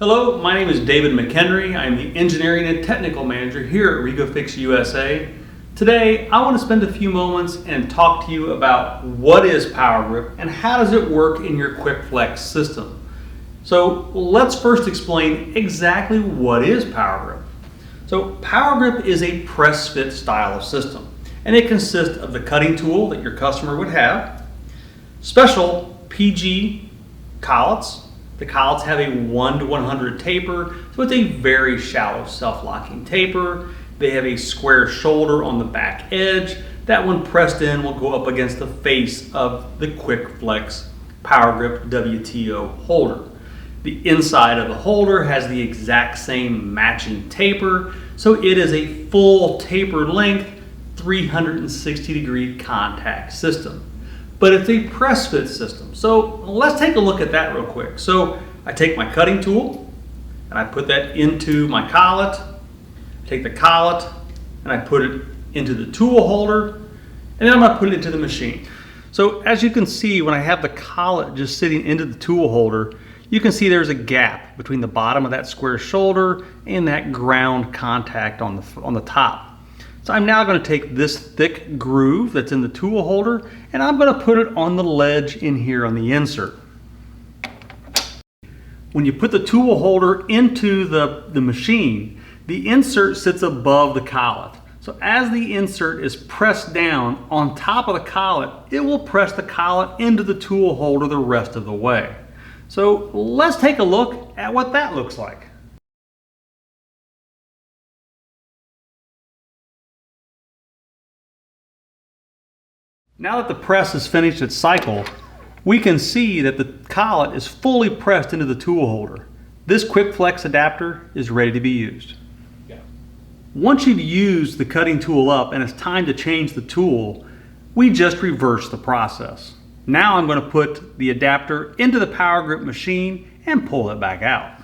Hello, my name is David McHenry. I'm the Engineering and Technical Manager here at REGO-FIX USA. Today, I want to spend a few moments and talk to you about what is powRgrip and how does it work in your Quick Flex system. So let's first explain exactly what is powRgrip. So powRgrip is a press-fit style of system, and it consists of the cutting tool that your customer would have, special PG collets. The collets have a 1 to 100 taper, so it's a very shallow self-locking taper. They have a square shoulder on the back edge that when pressed in will go up against the face of the Quick Flex powRgrip WTO holder. The inside of the holder has the exact same matching taper, so it is a full taper length 360-degree contact system. But it's a press fit system. So let's take a look at that real quick. So I take my cutting tool and I put that into my collet. I take the collet and I put it into the tool holder, and then I'm going to put it into the machine. So as you can see, when I have the collet just sitting into the tool holder, you can see there's a gap between the bottom of that square shoulder and that ground contact on the top. So I'm now going to take this thick groove that's in the tool holder and I'm going to put it on the ledge in here on the insert. When you put the tool holder into the machine, the insert sits above the collet. So as the insert is pressed down on top of the collet, it will press the collet into the tool holder the rest of the way. So let's take a look at what that looks like. Now that the press has finished its cycle, we can see that the collet is fully pressed into the tool holder. This Quick Flex adapter is ready to be used. Once you've used the cutting tool up and it's time to change the tool, we just reverse the process. Now I'm going to put the adapter into the powRgrip machine and pull it back out.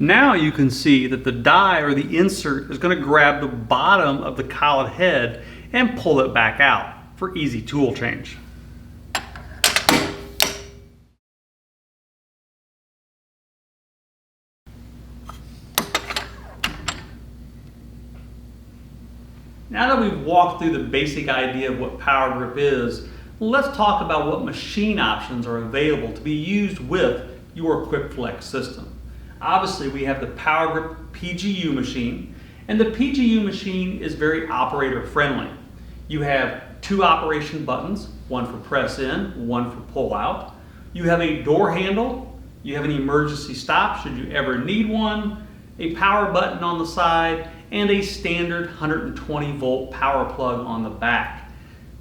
Now you can see that the die or the insert is going to grab the bottom of the collet head and pull it back out for easy tool change. Now that we've walked through the basic idea of what powRgrip is, let's talk about what machine options are available to be used with your Quick Flex system. Obviously, we have the powRgrip PGU machine, and the PGU machine is very operator friendly. You have 2 operation buttons, one for press in, one for pull out. You have a door handle, you have an emergency stop should you ever need one, a power button on the side, and a standard 120 volt power plug on the back.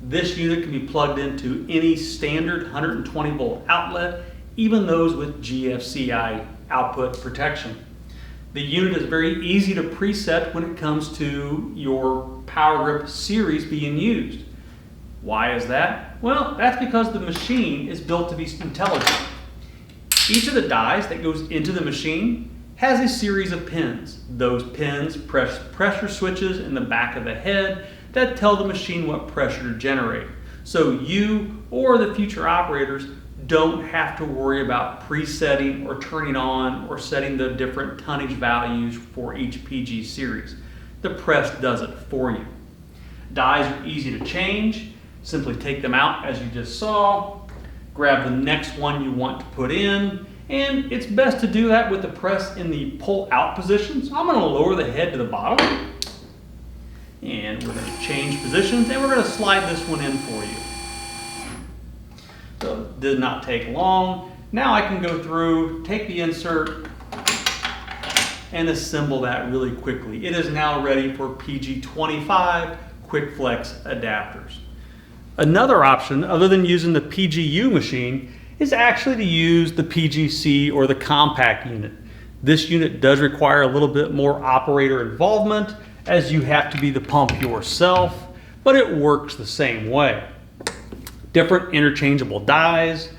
This unit can be plugged into any standard 120 volt outlet, even those with GFCI output protection. The unit is very easy to preset when it comes to your powRgrip series being used. Why is that? Well, that's because the machine is built to be intelligent. Each of the dies that goes into the machine has a series of pins. Those pins press pressure switches in the back of the head that tell the machine what pressure to generate. So you or the future operators don't have to worry about presetting or turning on or setting the different tonnage values for each PG series. The press does it for you. Dies are easy to change. Simply take them out as you just saw, grab the next one you want to put in, and it's best to do that with the press in the pull out position. So I'm going to lower the head to the bottom, and we're going to change positions, and we're going to slide this one in for you. So it did not take long. Now I can go through, take the insert, and assemble that really quickly. It is now ready for PG25 Quick Flex adapters. Another option, other than using the PGU machine, is actually to use the PGC or the compact unit. This unit does require a little bit more operator involvement as you have to be the pump yourself, but it works the same way. Different interchangeable dies,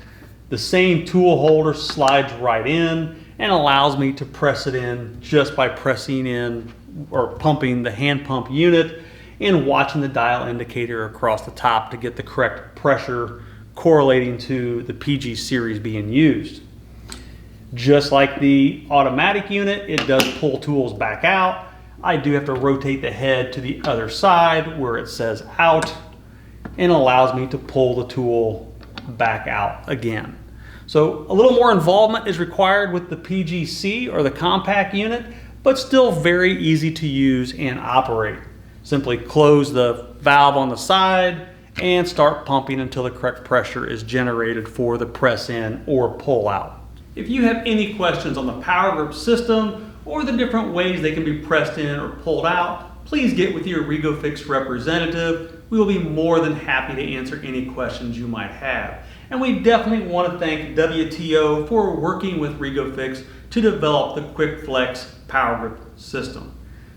the same tool holder slides right in and allows me to press it in just by pressing in or pumping the hand pump unit and watching the dial indicator across the top to get the correct pressure correlating to the PG series being used. Just like the automatic unit, it does pull tools back out. I do have to rotate the head to the other side where it says out, and allows me to pull the tool back out again. So a little more involvement is required with the PGC or the compact unit, but still very easy to use and operate. Simply close the valve on the side and start pumping until the correct pressure is generated for the press in or pull out. If you have any questions on the powRgrip system or the different ways they can be pressed in or pulled out, please get with your REGO-FIX representative. We will be more than happy to answer any questions you might have. And we definitely want to thank WTO for working with REGO-FIX to develop the QuickFlex powRgrip system.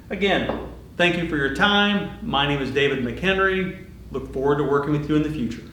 Again, thank you for your time. My name is David McHenry. Look forward to working with you in the future.